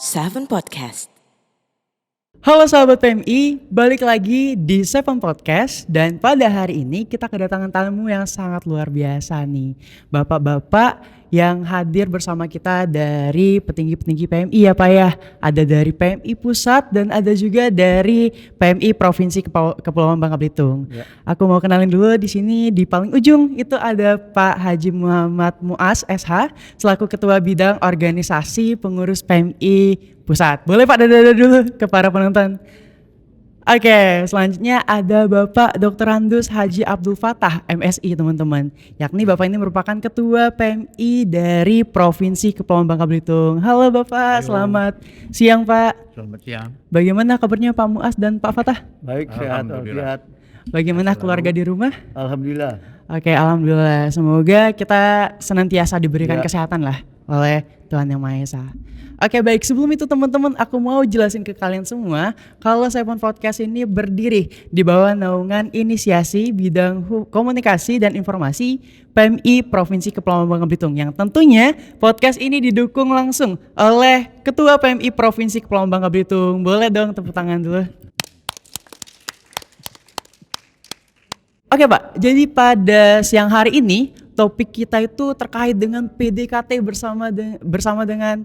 Seven Podcast. Halo sahabat PMI, balik lagi di Seven Podcast dan pada hari ini kita kedatangan tamu yang sangat luar biasa nih. Bapak-bapak yang hadir bersama kita dari petinggi-petinggi PMI ya Pak ya. Ada dari PMI Pusat dan ada juga dari PMI Provinsi Kepulauan Bangka Belitung. Ya. Aku mau kenalin dulu di sini di paling ujung itu ada Pak Haji Muhammad Muaz SH selaku Ketua Bidang Organisasi Pengurus PMI Pusat. Boleh Pak dada dulu ke para penonton. Oke, selanjutnya ada Bapak Dr. Andus Haji Abdul Fatah MSI teman-teman. Yakni Bapak ini merupakan Ketua PMI dari Provinsi Kepulauan Bangka Belitung. Halo Bapak, selamat siang Pak. Selamat siang. Bagaimana kabarnya Pak Muaz dan Pak Fatah? Baik, sehat, Alhamdulillah. sehat. Bagaimana keluarga di rumah? Alhamdulillah. Oke, alhamdulillah. Semoga kita senantiasa diberikan Ya. kesehatan lah oleh Tuhan Yang Maha Esa. Oke, baik. Sebelum itu teman-teman, aku mau jelasin ke kalian semua kalau Seven Podcast ini berdiri di bawah naungan inisiasi bidang komunikasi dan informasi PMI Provinsi Kepulauan Bangka Belitung. Yang tentunya podcast ini didukung langsung oleh Ketua PMI Provinsi Kepulauan Bangka Belitung. Boleh dong tepuk tangan dulu. Oke Pak, jadi pada siang hari ini topik kita itu terkait dengan PDKT bersama dengan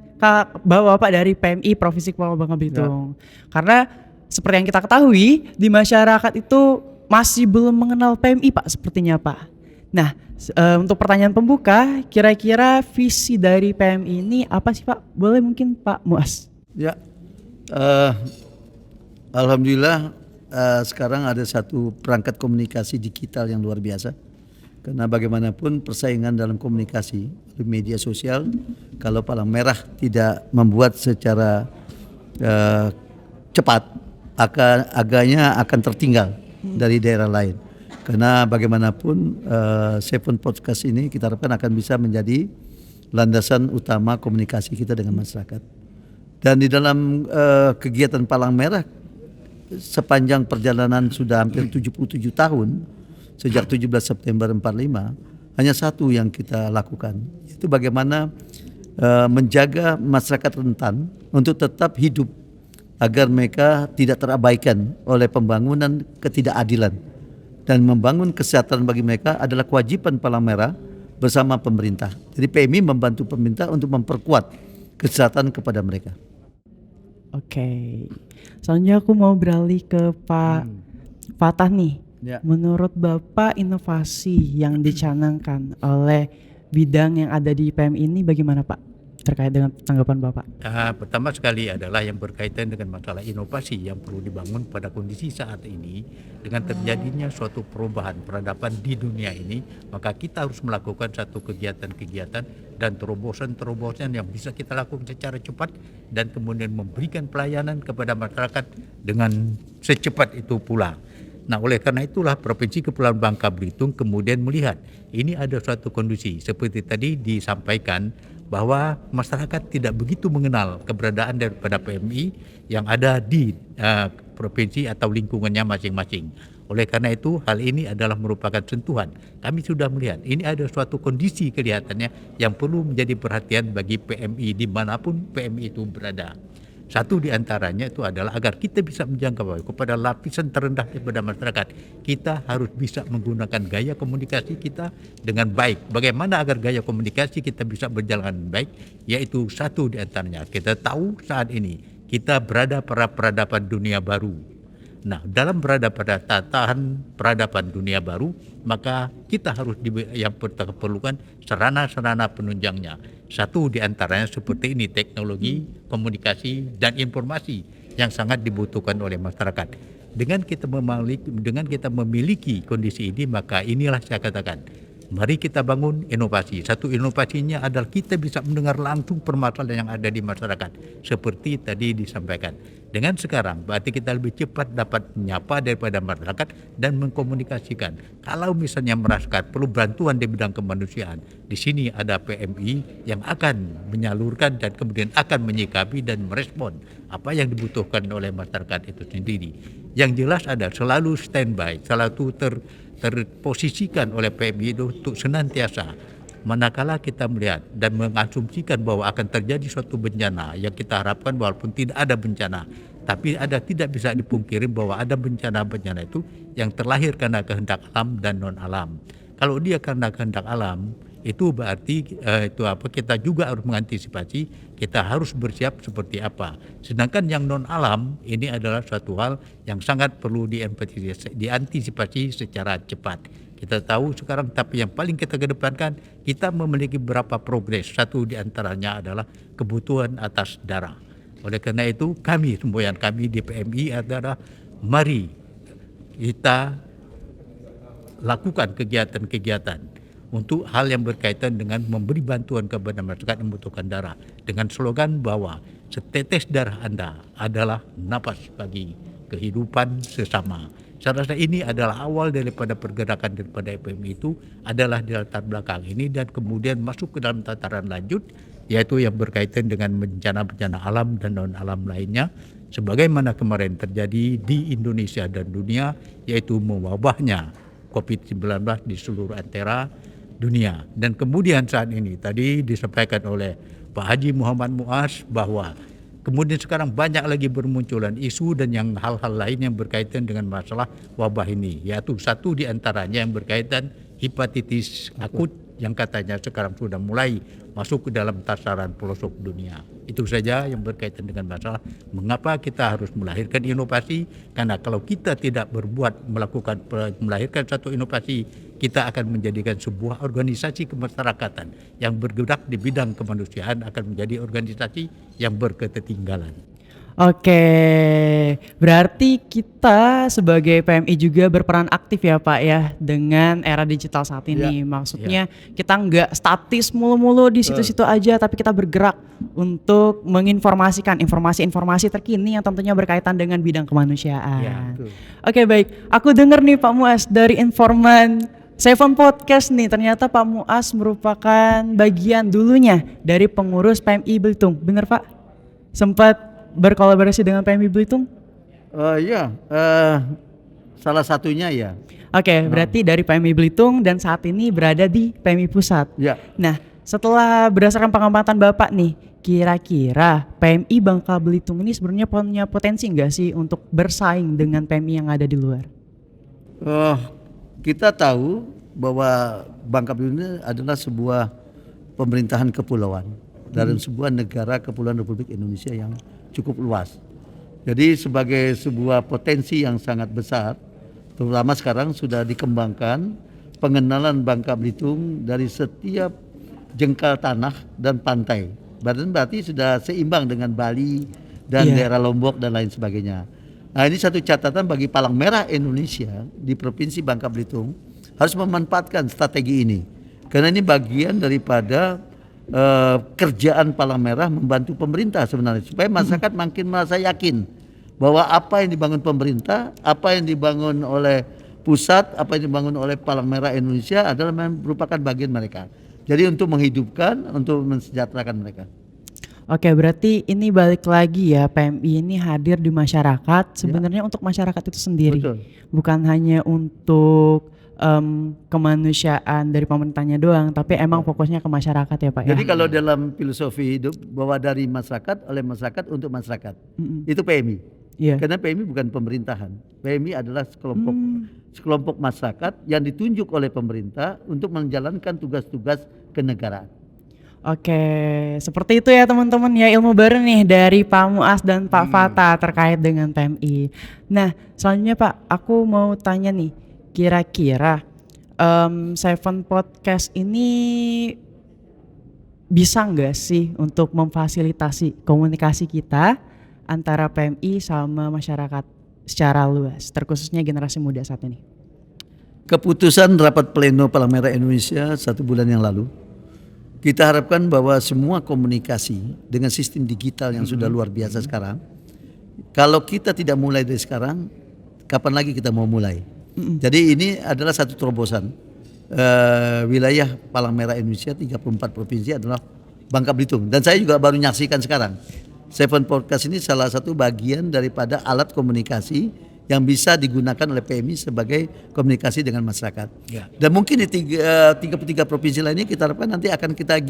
Bapak dari PMI Provinsi Kepulauan Bangka Belitung. Karena seperti yang kita ketahui di masyarakat itu masih belum mengenal PMI Pak sepertinya Pak. Nah untuk pertanyaan pembuka, kira-kira visi dari PMI ini apa sih Pak? Boleh mungkin Pak Muaz? Ya, alhamdulillah sekarang ada satu perangkat komunikasi digital yang luar biasa. Karena bagaimanapun persaingan dalam komunikasi di media sosial, kalau palang merah tidak membuat secara cepat, agaknya akan tertinggal dari daerah lain. Karena bagaimanapun Seven Podcast ini kita harapkan akan bisa menjadi landasan utama komunikasi kita dengan masyarakat. Dan di dalam kegiatan palang merah sepanjang perjalanan sudah hampir 77 tahun sejak 17 September 45 hanya satu yang kita lakukan, itu bagaimana menjaga masyarakat rentan untuk tetap hidup agar mereka tidak terabaikan oleh pembangunan ketidakadilan, dan membangun kesejahteraan bagi mereka adalah kewajiban palang merah bersama pemerintah. Jadi PMI membantu pemerintah untuk memperkuat kesejahteraan kepada mereka. Oke, selanjutnya aku mau beralih ke Pak Fatah nih. Ya. Menurut Bapak inovasi yang dicanangkan oleh bidang yang ada di PMI ini bagaimana Pak? Terkait dengan tanggapan Bapak. Pertama sekali adalah yang berkaitan dengan masalah inovasi yang perlu dibangun pada kondisi saat ini. Dengan terjadinya suatu perubahan peradaban di dunia ini, maka kita harus melakukan satu kegiatan-kegiatan dan terobosan-terobosan yang bisa kita lakukan secara cepat dan kemudian memberikan pelayanan kepada masyarakat dengan secepat itu pula. Nah, oleh karena itulah Provinsi Kepulauan Bangka Belitung kemudian melihat ini ada suatu kondisi seperti tadi disampaikan bahwa masyarakat tidak begitu mengenal keberadaan daripada PMI yang ada di provinsi atau lingkungannya masing-masing. Oleh karena itu hal ini adalah merupakan sentuhan. Kami sudah melihat ini ada suatu kondisi kelihatannya yang perlu menjadi perhatian bagi PMI dimanapun PMI itu berada. Satu di antaranya itu adalah agar kita bisa menjangkau kepada lapisan terendah daripada masyarakat. Kita harus bisa menggunakan gaya komunikasi kita dengan baik. Bagaimana agar gaya komunikasi kita bisa berjalan dengan baik? Yaitu satu di antaranya. Kita tahu saat ini kita berada pada peradaban dunia baru. Nah, dalam berada pada tatahan peradaban dunia baru, maka kita harus yang perlukan sarana-sarana penunjangnya. Satu di antaranya seperti ini, teknologi, komunikasi, dan informasi yang sangat dibutuhkan oleh masyarakat. Dengan kita memiliki kondisi ini, maka inilah saya katakan, mari kita bangun inovasi. Satu inovasinya adalah kita bisa mendengar langsung permasalahan yang ada di masyarakat. Seperti tadi disampaikan. Dengan sekarang berarti kita lebih cepat dapat menyapa daripada masyarakat dan mengkomunikasikan. Kalau misalnya merasakan perlu bantuan di bidang kemanusiaan, di sini ada PMI yang akan menyalurkan dan kemudian akan menyikapi dan merespon apa yang dibutuhkan oleh masyarakat itu sendiri. Yang jelas ada selalu standby, selalu terposisikan oleh PMI itu untuk senantiasa manakala kita melihat dan mengasumsikan bahwa akan terjadi suatu bencana yang kita harapkan walaupun tidak ada bencana, tapi tidak bisa dipungkiri bahwa ada bencana-bencana itu yang terlahir karena kehendak alam dan non alam. Kalau dia karena kehendak alam, itu berarti kita juga harus mengantisipasi, kita harus bersiap seperti apa. Sedangkan yang non alam ini adalah suatu hal yang sangat perlu diantisipasi secara cepat. Kita tahu sekarang, tapi yang paling kita kedepankan, kita memiliki beberapa progres. Satu di antaranya adalah kebutuhan atas darah. Oleh karena itu semboyan kami di PMI adalah mari kita lakukan kegiatan-kegiatan untuk hal yang berkaitan dengan memberi bantuan kepada masyarakat yang membutuhkan darah dengan slogan bahwa setetes darah Anda adalah napas bagi kehidupan sesama. Saya rasa ini adalah awal daripada pergerakan daripada FPMI itu adalah di latar belakang ini, dan kemudian masuk ke dalam tataran lanjut yaitu yang berkaitan dengan bencana-bencana alam dan non alam lainnya sebagaimana kemarin terjadi di Indonesia dan dunia, yaitu mewabahnya COVID-19 di seluruh antera dunia. Dan kemudian saat ini tadi disampaikan oleh Pak Haji Muhammad Muaz bahwa kemudian sekarang banyak lagi bermunculan isu dan yang hal-hal lain yang berkaitan dengan masalah wabah ini, yaitu satu di antaranya yang berkaitan hepatitis akut yang katanya sekarang sudah mulai masuk ke dalam tasaran pelosok dunia. Itu saja yang berkaitan dengan masalah mengapa kita harus melahirkan inovasi, karena kalau kita tidak melahirkan satu inovasi, kita akan menjadikan sebuah organisasi kemasyarakatan yang bergerak di bidang kemanusiaan akan menjadi organisasi yang berketertinggalan. Oke, berarti kita sebagai PMI juga berperan aktif ya Pak ya dengan era digital saat ini. Maksudnya kita nggak statis mulu-mulu di situ-situ aja, tapi kita bergerak untuk menginformasikan informasi-informasi terkini yang tentunya berkaitan dengan bidang kemanusiaan. Ya, betul. Oke, baik, aku dengar nih Pak Muaz dari informan Seven Podcast nih, ternyata Pak Muaz merupakan bagian dulunya dari pengurus PMI Belitung, bener Pak? Sempat berkolaborasi dengan PMI Belitung? Salah satunya ya. Oke, berarti dari PMI Belitung dan saat ini berada di PMI Pusat. Ya. Nah, setelah berdasarkan pengamatan Bapak nih, kira-kira PMI Bangka Belitung ini sebenarnya punya potensi nggak sih untuk bersaing dengan PMI yang ada di luar? Kita tahu bahwa Bangka Belitung ini adalah sebuah pemerintahan kepulauan dalam sebuah negara kepulauan Republik Indonesia yang cukup luas. Jadi sebagai sebuah potensi yang sangat besar, terutama sekarang sudah dikembangkan pengenalan Bangka Belitung dari setiap jengkal tanah dan pantai. Berarti sudah seimbang dengan Bali dan daerah Lombok dan lain sebagainya. Nah, ini satu catatan bagi Palang Merah Indonesia di Provinsi Bangka Belitung harus memanfaatkan strategi ini. Karena ini bagian daripada kerjaan Palang Merah membantu pemerintah sebenarnya supaya masyarakat makin merasa yakin bahwa apa yang dibangun pemerintah, apa yang dibangun oleh pusat, apa yang dibangun oleh Palang Merah Indonesia adalah merupakan bagian mereka. Jadi untuk menghidupkan, untuk mensejahterakan mereka. Oke, berarti ini balik lagi ya, PMI ini hadir di masyarakat sebenarnya untuk masyarakat itu sendiri. Betul. Bukan hanya untuk kemanusiaan dari pemerintahnya doang, tapi emang fokusnya ke masyarakat ya Pak. Jadi ya? kalau dalam filosofi hidup bahwa dari masyarakat, oleh masyarakat, untuk masyarakat, itu PMI. Iya. Karena PMI bukan pemerintahan. PMI adalah sekelompok masyarakat yang ditunjuk oleh pemerintah untuk menjalankan tugas-tugas kenegaraan. Oke, seperti itu ya teman-teman ya, ilmu baru nih dari Pak Muaz dan Pak Fata terkait dengan PMI. Nah, selanjutnya Pak, aku mau tanya nih, kira-kira Seven Podcast ini bisa nggak sih untuk memfasilitasi komunikasi kita antara PMI sama masyarakat secara luas, terkhususnya generasi muda saat ini? Keputusan rapat pleno Palang Merah Indonesia 1 bulan yang lalu, kita harapkan bahwa semua komunikasi dengan sistem digital yang sudah luar biasa sekarang, kalau kita tidak mulai dari sekarang, kapan lagi kita mau mulai? Jadi ini adalah satu terobosan. Wilayah Palang Merah Indonesia 34 provinsi adalah Bangka Belitung. Dan saya juga baru menyaksikan sekarang. Seven Podcast ini salah satu bagian daripada alat komunikasi yang bisa digunakan oleh PMI sebagai komunikasi dengan masyarakat. Ya. Dan mungkin di tiga provinsi lainnya kita harapkan nanti akan kita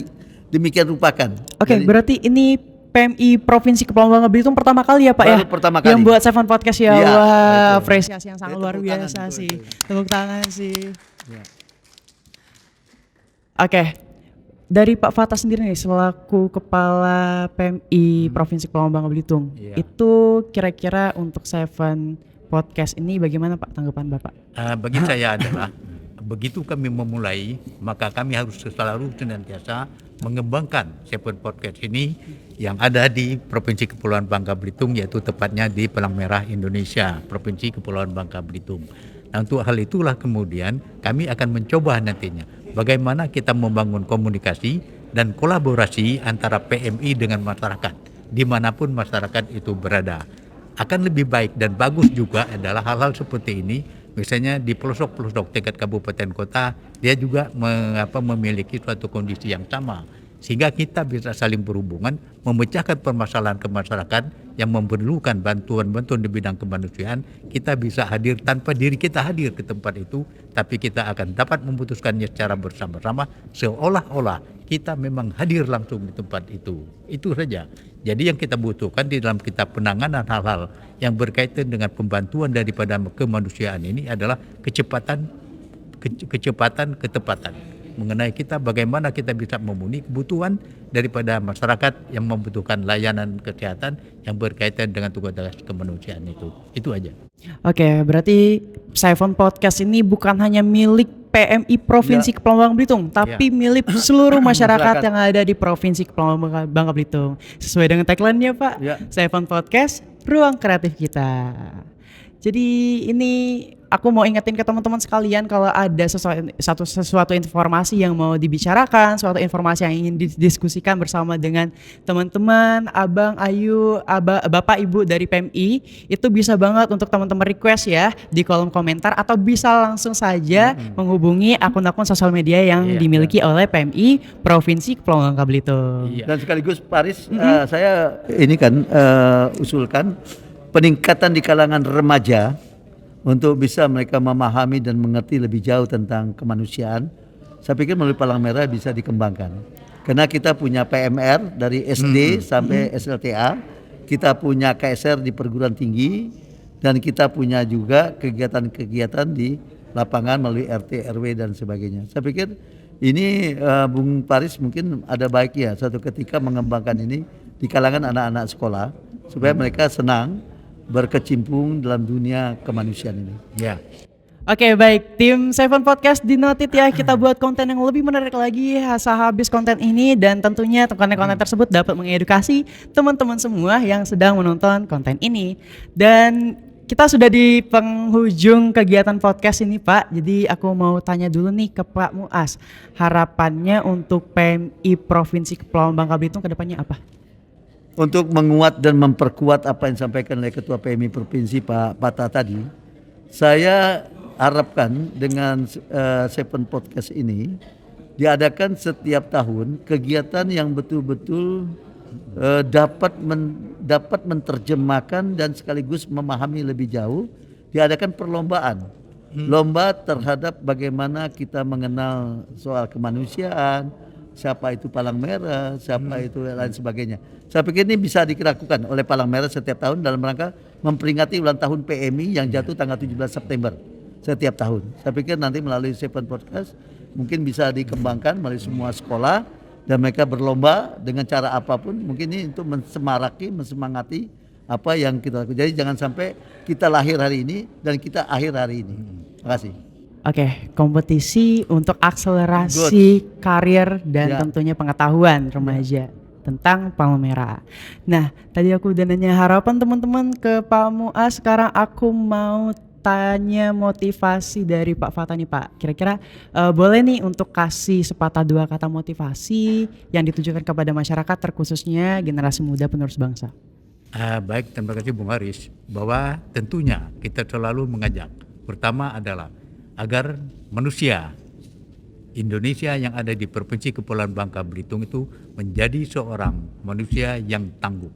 demikian rupakan. Oke, Jadi, berarti ini PMI Provinsi Kepulauan Bangka Belitung pertama kali ya Pak ya? Baru pertama kali. Yang buat Seven Podcast ya. Iya, Wah, betul. apresiasi yang sangat Itu luar tepuk tangan, biasa betul, sih. betul. Tepuk tangan sih. ya. Oke. Dari Pak Fatah sendiri nih selaku Kepala PMI Provinsi Kepulauan Bangka Belitung, Iya. itu kira-kira untuk Seven Podcast ini bagaimana Pak tanggapan Bapak? Bagi saya adalah begitu kami memulai, maka kami harus selalu senantiasa mengembangkan Seven Podcast ini yang ada di Provinsi Kepulauan Bangka Belitung, yaitu tepatnya di Palang Merah Indonesia, Provinsi Kepulauan Bangka Belitung. Nah, untuk hal itulah kemudian kami akan mencoba nantinya bagaimana kita membangun komunikasi dan kolaborasi antara PMI dengan masyarakat, dimanapun masyarakat itu berada. Akan lebih baik dan bagus juga adalah hal-hal seperti ini, misalnya di pelosok-pelosok tingkat kabupaten kota, dia juga memiliki suatu kondisi yang sama. Sehingga kita bisa saling berhubungan, memecahkan permasalahan ke masyarakat yang memerlukan bantuan-bantuan di bidang kemanusiaan. Kita bisa hadir tanpa diri kita hadir ke tempat itu, tapi kita akan dapat memutuskannya secara bersama-sama, seolah-olah kita memang hadir langsung di tempat itu. Itu saja. Jadi yang kita butuhkan di dalam kita penanganan hal-hal yang berkaitan dengan pembantuan daripada kemanusiaan ini adalah kecepatan, ketepatan. Mengenai kita bagaimana kita bisa memenuhi kebutuhan daripada masyarakat yang membutuhkan layanan kesehatan yang berkaitan dengan tugas kemanusiaan itu. Itu aja. Oke, berarti Seven Podcast ini bukan hanya milik PMI Provinsi Kepulauan Bangka Belitung, tapi milik seluruh masyarakat yang ada di Provinsi Kepulauan Bangka Belitung. Sesuai dengan tagline-nya Pak, Ya. Seven Podcast, ruang kreatif kita. Jadi ini aku mau ingetin ke teman-teman sekalian kalau ada sesuatu informasi yang mau dibicarakan, suatu informasi yang ingin didiskusikan bersama dengan teman-teman, Abang, Ayu, Bapak, Ibu dari PMI, itu bisa banget untuk teman-teman request ya di kolom komentar atau bisa langsung saja menghubungi akun-akun sosial media yang dimiliki oleh PMI Provinsi Kepulauan Bangka Belitung. Dan sekaligus Paris, saya ini kan usulkan peningkatan di kalangan remaja untuk bisa mereka memahami dan mengerti lebih jauh tentang kemanusiaan. Saya pikir melalui Palang Merah bisa dikembangkan. Karena kita punya PMR dari SD sampai SLTA, kita punya KSR di perguruan tinggi, dan kita punya juga kegiatan-kegiatan di lapangan melalui RT, RW dan sebagainya. Saya pikir ini Bung Paris mungkin ada baiknya suatu ketika mengembangkan ini di kalangan anak-anak sekolah supaya mereka senang berkecimpung dalam dunia kemanusiaan ini. Ya. Oke, baik, tim Seven Podcast dinotit ya, kita buat konten yang lebih menarik lagi sehabis konten ini, dan tentunya konten-konten tersebut dapat mengedukasi teman-teman semua yang sedang menonton konten ini. Dan kita sudah di penghujung kegiatan podcast ini Pak, jadi aku mau tanya dulu nih ke Pak Muas, harapannya untuk PMI Provinsi Kepulauan Bangka Belitung ke depannya apa? Untuk menguat dan memperkuat apa yang disampaikan oleh Ketua PMI Provinsi Pak Pata tadi, saya harapkan dengan Seven Podcast ini diadakan setiap tahun kegiatan yang betul-betul dapat menerjemahkan dan sekaligus memahami lebih jauh. Diadakan perlombaan, lomba terhadap bagaimana kita mengenal soal kemanusiaan, siapa itu Palang Merah, siapa itu lain sebagainya. Saya pikir ini bisa dilakukan oleh Palang Merah setiap tahun dalam rangka memperingati ulang tahun PMI yang jatuh tanggal 17 September setiap tahun. Saya pikir nanti melalui Seven Podcast mungkin bisa dikembangkan melalui semua sekolah dan mereka berlomba dengan cara apapun. Mungkin ini untuk mensemangati apa yang kita lakukan. Jadi jangan sampai kita lahir hari ini dan kita akhir hari ini. Terima kasih. Oke, kompetisi untuk akselerasi karir dan tentunya pengetahuan remaja tentang Palang Merah. Nah, tadi aku udah nanya harapan teman-teman ke Pak Muas, sekarang aku mau tanya motivasi dari Pak Fatah nih Pak. Kira-kira boleh nih untuk kasih sepatah dua kata motivasi yang ditujukan kepada masyarakat terkhususnya generasi muda penerus bangsa. Baik, terima kasih Bung Haris, bahwa tentunya kita selalu mengajak. Pertama adalah agar manusia Indonesia yang ada di Provinsi Kepulauan Bangka Belitung itu menjadi seorang manusia yang tangguh,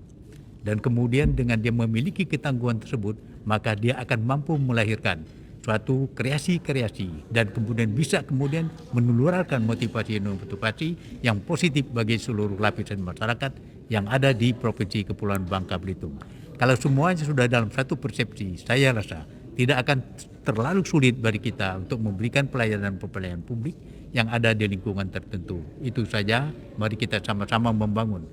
Dan kemudian dengan dia memiliki ketangguhan tersebut, maka dia akan mampu melahirkan suatu kreasi-kreasi dan kemudian bisa kemudian menelurkan motivasi-motivasi yang positif bagi seluruh lapisan masyarakat yang ada di Provinsi Kepulauan Bangka Belitung. Kalau semuanya sudah dalam satu persepsi, saya rasa tidak akan terlalu sulit bagi kita untuk memberikan pelayanan publik yang ada di lingkungan tertentu. Itu saja, mari kita sama-sama membangun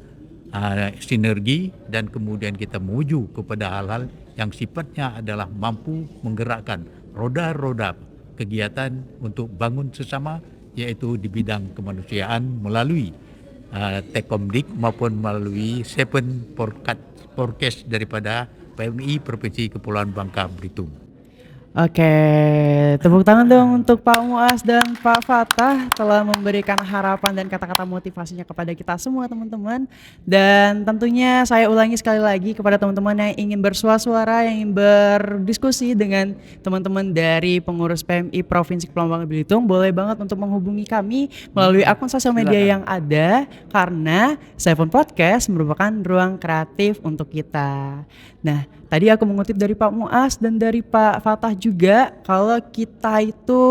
sinergi dan kemudian kita menuju kepada hal-hal yang sifatnya adalah mampu menggerakkan roda-roda kegiatan untuk bangun sesama, yaitu di bidang kemanusiaan melalui Tekomdik maupun melalui Seven Forecast daripada PMI Provinsi Kepulauan Bangka Belitung. Oke, tepuk tangan dong untuk Pak Muas dan Pak Fatah telah memberikan harapan dan kata-kata motivasinya kepada kita semua teman-teman. Dan tentunya saya ulangi sekali lagi kepada teman-teman yang ingin bersuara-suara, yang ingin berdiskusi dengan teman-teman dari pengurus PMI Provinsi Kepulauan Bangka Belitung, boleh banget untuk menghubungi kami melalui akun sosial media yang ada, karena Seven Podcast merupakan ruang kreatif untuk kita. Nah, tadi aku mengutip dari Pak Muas dan dari Pak Fatah juga, kalau kita itu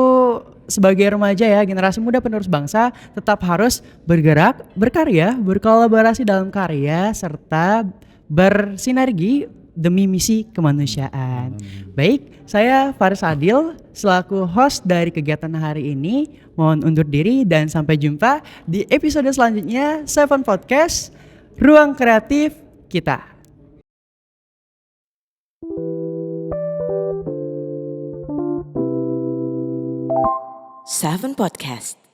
sebagai remaja ya, generasi muda penerus bangsa, tetap harus bergerak, berkarya, berkolaborasi dalam karya, serta bersinergi demi misi kemanusiaan. Baik, saya Faris Adil selaku host dari kegiatan hari ini, mohon undur diri dan sampai jumpa di episode selanjutnya Seven Podcast, Ruang Kreatif Kita. Seven Podcast.